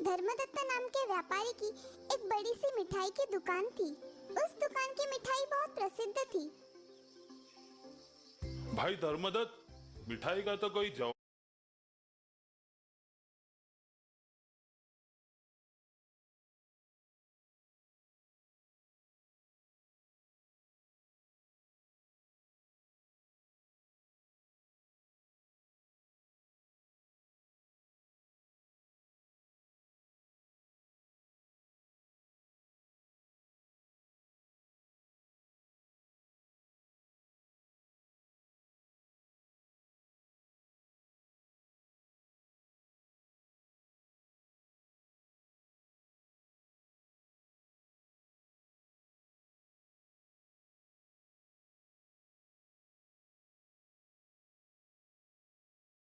धर्मदत्त नाम के व्यापारी की एक बड़ी सी मिठाई की दुकान थी। उस दुकान की मिठाई बहुत प्रसिद्ध थी। भाई धर्मदत्त, मिठाई का तो कोई जवाब।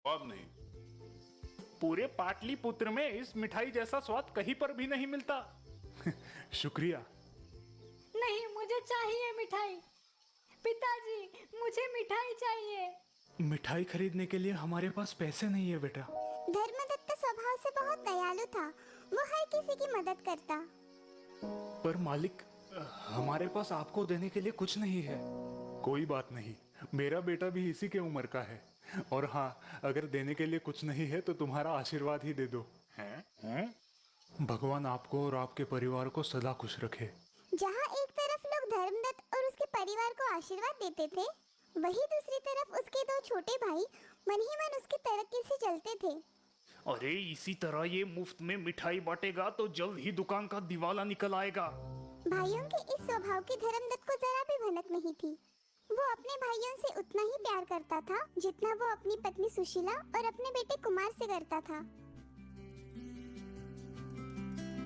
नहीं। पूरे पाटलिपुत्र में इस मिठाई जैसा स्वाद कहीं पर भी नहीं मिलता। शुक्रिया। नहीं, मुझे चाहिए मिठाई। पिताजी, मुझे मिठाई चाहिए। मिठाई खरीदने के लिए हमारे पास पैसे नहीं है बेटा। धर्मदत्त स्वभाव से बहुत दयालु था। वो हर किसी की मदद करता। पर मालिक, हमारे पास आपको देने के लिए कुछ नहीं है। कोई बात नहीं, मेरा बेटा भी इसी के उम्र का है। और हाँ, अगर देने के लिए कुछ नहीं है तो तुम्हारा आशीर्वाद ही दे दो। हैं? भगवान आपको और आपके परिवार को सदा खुश रखे। जहाँ एक तरफ लोग धर्मदत्त और उसके परिवार को आशीर्वाद देते थे, वही दूसरी तरफ उसके दो छोटे भाई मन ही मन उसकी तरक्की से जलते थे। अरे इसी तरह ये मुफ्त में मिठाई बांटेगा तो जल्द ही दुकान का दिवाला निकल आएगा। भाइयों के इस स्वभाव की धर्मदत्त को जरा भी भनक नहीं थी। वो अपने भाइयों से उतना ही प्यार करता था जितना वो अपनी पत्नी सुशीला और अपने बेटे कुमार से करता था।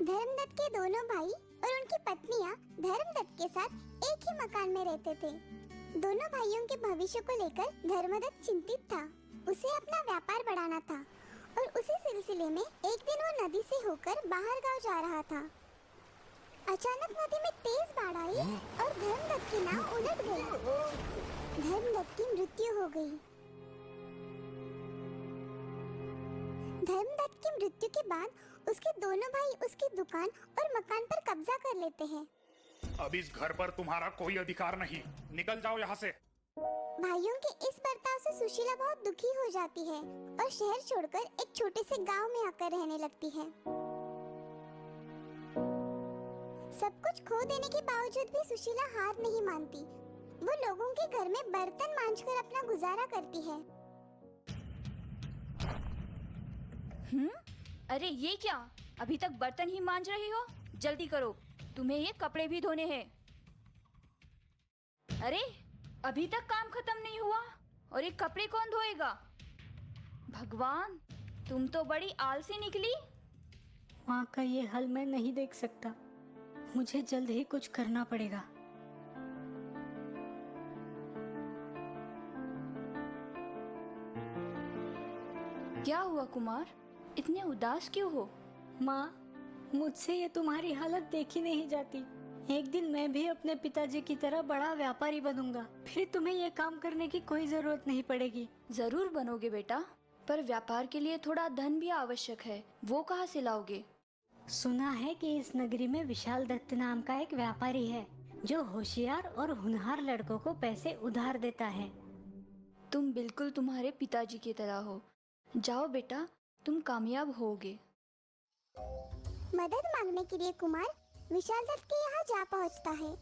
धर्मदत्त के दोनों भाई और उनकी पत्नियां धर्मदत्त के साथ एक ही मकान में रहते थे। दोनों भाइयों के भविष्य को लेकर धर्मदत्त चिंतित था। उसे अपना व्यापार बढ़ाना था और उसी सिलसिले में एक दिन वो नदी से होकर बाहर गांव जा रहा था। अचानक नदी में तेज बाढ़ आई और धर्मदत्त की नाव उलट गई। धर्मदत्त की मृत्यु हो गई। धर्मदत्त की मृत्यु के बाद उसके दोनों भाई उसकी दुकान और मकान पर कब्जा कर लेते हैं। अब इस घर पर तुम्हारा कोई अधिकार नहीं, निकल जाओ यहाँ से। भाइयों के इस बर्ताव से सुशीला बहुत दुखी हो जाती है और शहर छोड़कर एक छोटे से गांव में आकर रहने लगती है। सब कुछ खो देने के बावजूद भी सुशीला हार नहीं मानती। वो लोगों के घर में बर्तन मांजकर अपना गुजारा करती है। अरे ये क्या, अभी तक बर्तन ही मांज रही हो? जल्दी करो, तुम्हें ये कपड़े भी धोने हैं। अरे अभी तक काम खत्म नहीं हुआ और ये कपड़े कौन धोएगा? भगवान, तुम तो बड़ी आलसी निकली। माँ का ये हाल मैं नहीं देख सकता। मुझे जल्द ही कुछ करना पड़ेगा। क्या हुआ कुमार, इतने उदास क्यों हो? माँ, मुझसे ये तुम्हारी हालत देखी नहीं जाती। एक दिन मैं भी अपने पिताजी की तरह बड़ा व्यापारी बनूंगा। फिर तुम्हें ये काम करने की कोई जरूरत नहीं पड़ेगी। जरूर बनोगे बेटा, पर व्यापार के लिए थोड़ा धन भी आवश्यक है। वो कहाँ से लाओगे? सुना है कि इस नगरी में विशाल दत्त नाम का एक व्यापारी है जो होशियार और होनहार लड़कों को पैसे उधार देता है। तुम बिल्कुल तुम्हारे पिताजी की तरह हो। जाओ बेटा, तुम कामयाब होगे। मदद मांगने के लिए कुमार विशाल दत्त के यहाँ जा पहुँचता है।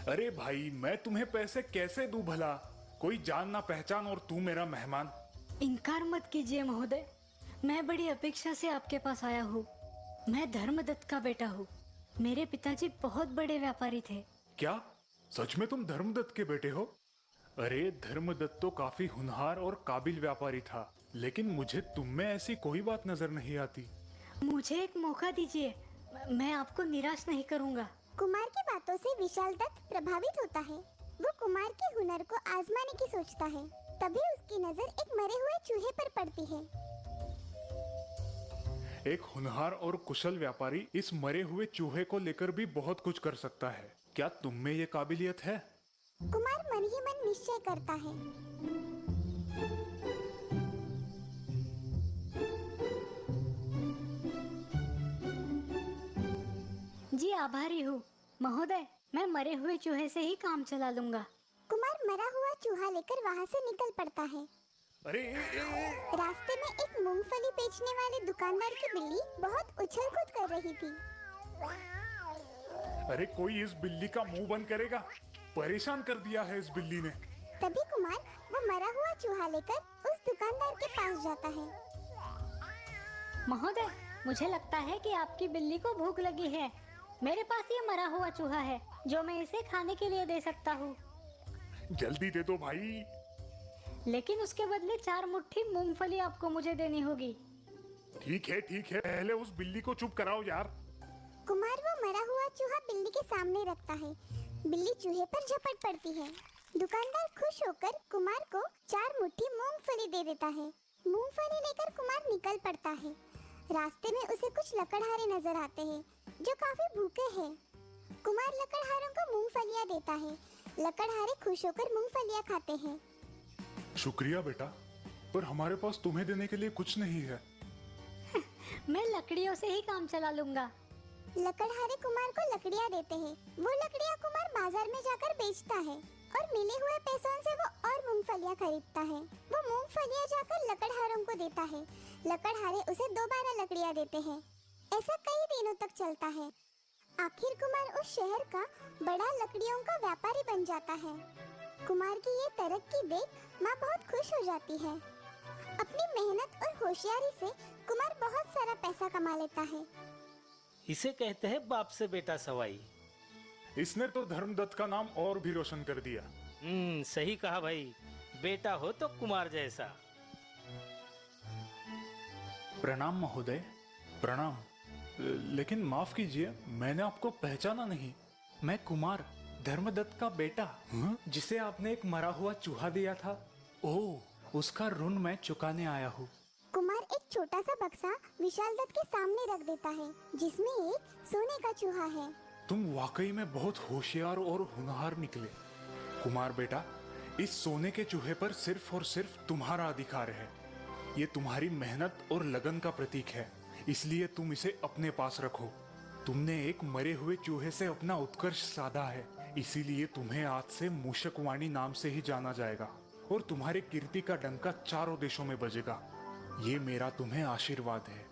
अरे भाई, मैं तुम्हें पैसे कैसे दूं भला? कोई जान ना पहचान और तू मेरा मेहमान। इनकार मत कीजिए महोदय, मैं बड़ी अपेक्षा से आपके पास आया हूँ। मैं धर्मदत्त का बेटा हूँ। मेरे पिताजी बहुत बड़े व्यापारी थे। क्या सच में तुम धर्मदत्त के बेटे हो? अरे धर्मदत्त तो काफी होनहार और काबिल व्यापारी था, लेकिन मुझे तुम में ऐसी कोई बात नजर नहीं आती। मुझे एक मौका दीजिए, मैं आपको निराश नहीं करूँगा। कुमार की बातों से विशाल दत्त प्रभावित होता है। वो कुमार के हुनर को आजमाने की सोचता है। तभी उसकी नजर एक मरे हुए चूहे पर पड़ती है। एक होनहार और कुशल व्यापारी इस मरे हुए चूहे को लेकर भी बहुत कुछ कर सकता है। क्या तुम में ये काबिलियत है? कुमार मन ही मन निश्चय करता है। जी आभारी हूँ महोदय। मैं मरे हुए चूहे से ही काम चला लूंगा। कुमार मरा हुआ चूहा लेकर वहाँ से निकल पड़ता है। अरे रास्ते में एक मूंगफली बेचने वाले दुकानदार की बिल्ली बहुत उछल कूद कर रही थी। अरे कोई इस बिल्ली का मुंह बंद करेगा? परेशान कर दिया है इस बिल्ली ने। तभी कुमार वो मरा हुआ चूहा लेकर उस दुकानदार के पास जाता है। महोदय, मुझे लगता है कि आपकी बिल्ली को भूख लगी है। मेरे पास ये मरा हुआ चूहा है जो मैं इसे खाने के लिए दे सकता हूँ। जल्दी दे दो भाई। लेकिन उसके बदले 4 मुट्ठी मूंगफली आपको मुझे देनी होगी। ठीक है, पहले उस बिल्ली को चुप कराओ यार। कुमार वो मरा हुआ चूहा बिल्ली के सामने रखता है। बिल्ली चूहे पर झपट पड़ती है। दुकानदार खुश होकर कुमार को 4 मुट्ठी मूंगफली दे देता है। मूंगफली लेकर कुमार निकल पड़ता है। रास्ते में उसे कुछ लकड़हारे नजर आते हैं जो काफी भूखे हैं। कुमार लकड़हारों को मूंगफलियां देता है। लकड़हारे खुश होकर मूंगफलियां खाते हैं। शुक्रिया बेटा, पर हमारे पास तुम्हें देने के लिए कुछ नहीं है। मैं लकड़ियों से ही काम चला लूंगा। लकड़हारे कुमार को लकड़ियां देते हैं। वो लकड़ियां कुमार बाजार में जाकर बेचता है और मिले हुए पैसों से वो और मूंगफलियां खरीदता है। वो मूंगफलियां जाकर लकड़हारों को देता है। लकड़हारे उसे दोबारा लकड़ियां देते हैं। ऐसा कई दिनों तक चलता है। आखिर कुमार उस शहर का बड़ा लकड़ियों का व्यापारी बन जाता है। कुमार की ये तरक्की देख माँ बहुत खुश हो जाती है। अपनी मेहनत और होशियारी से कुमार बहुत सारा पैसा कमा लेता है। इसे कहते हैं बाप से बेटा सवाई। इसने तो धर्मदत्त का नाम और भी रोशन कर दिया। सही कहा भाई। बेटा हो तो कुमार जैसा। प्रणाम महोदय, प्रणाम। लेकिन माफ कीजिए, मैंने आपको पहचाना नहीं। मैं कुमार, धर्मदत्त का बेटा, जिसे आपने एक मरा हुआ चूहा दिया था। ओह, उसका ऋण मैं चुकाने आया हूँ। कुमार एक छोटा सा बक्सा विशाल दत्त के सामने रख देता है जिसमें एक सोने का चूहा है। तुम वाकई में बहुत होशियार और होनहार निकले कुमार बेटा। इस सोने के चूहे पर सिर्फ और सिर्फ तुम्हारा अधिकार है। ये तुम्हारी मेहनत और लगन का प्रतीक है, इसलिए तुम इसे अपने पास रखो। तुमने एक मरे हुए चूहे से अपना उत्कर्ष साधा है, इसीलिए तुम्हें आज से मूषकवाणी नाम से ही जाना जाएगा और तुम्हारी कीर्ति का डंका चारों देशों में बजेगा। ये मेरा तुम्हें आशीर्वाद है।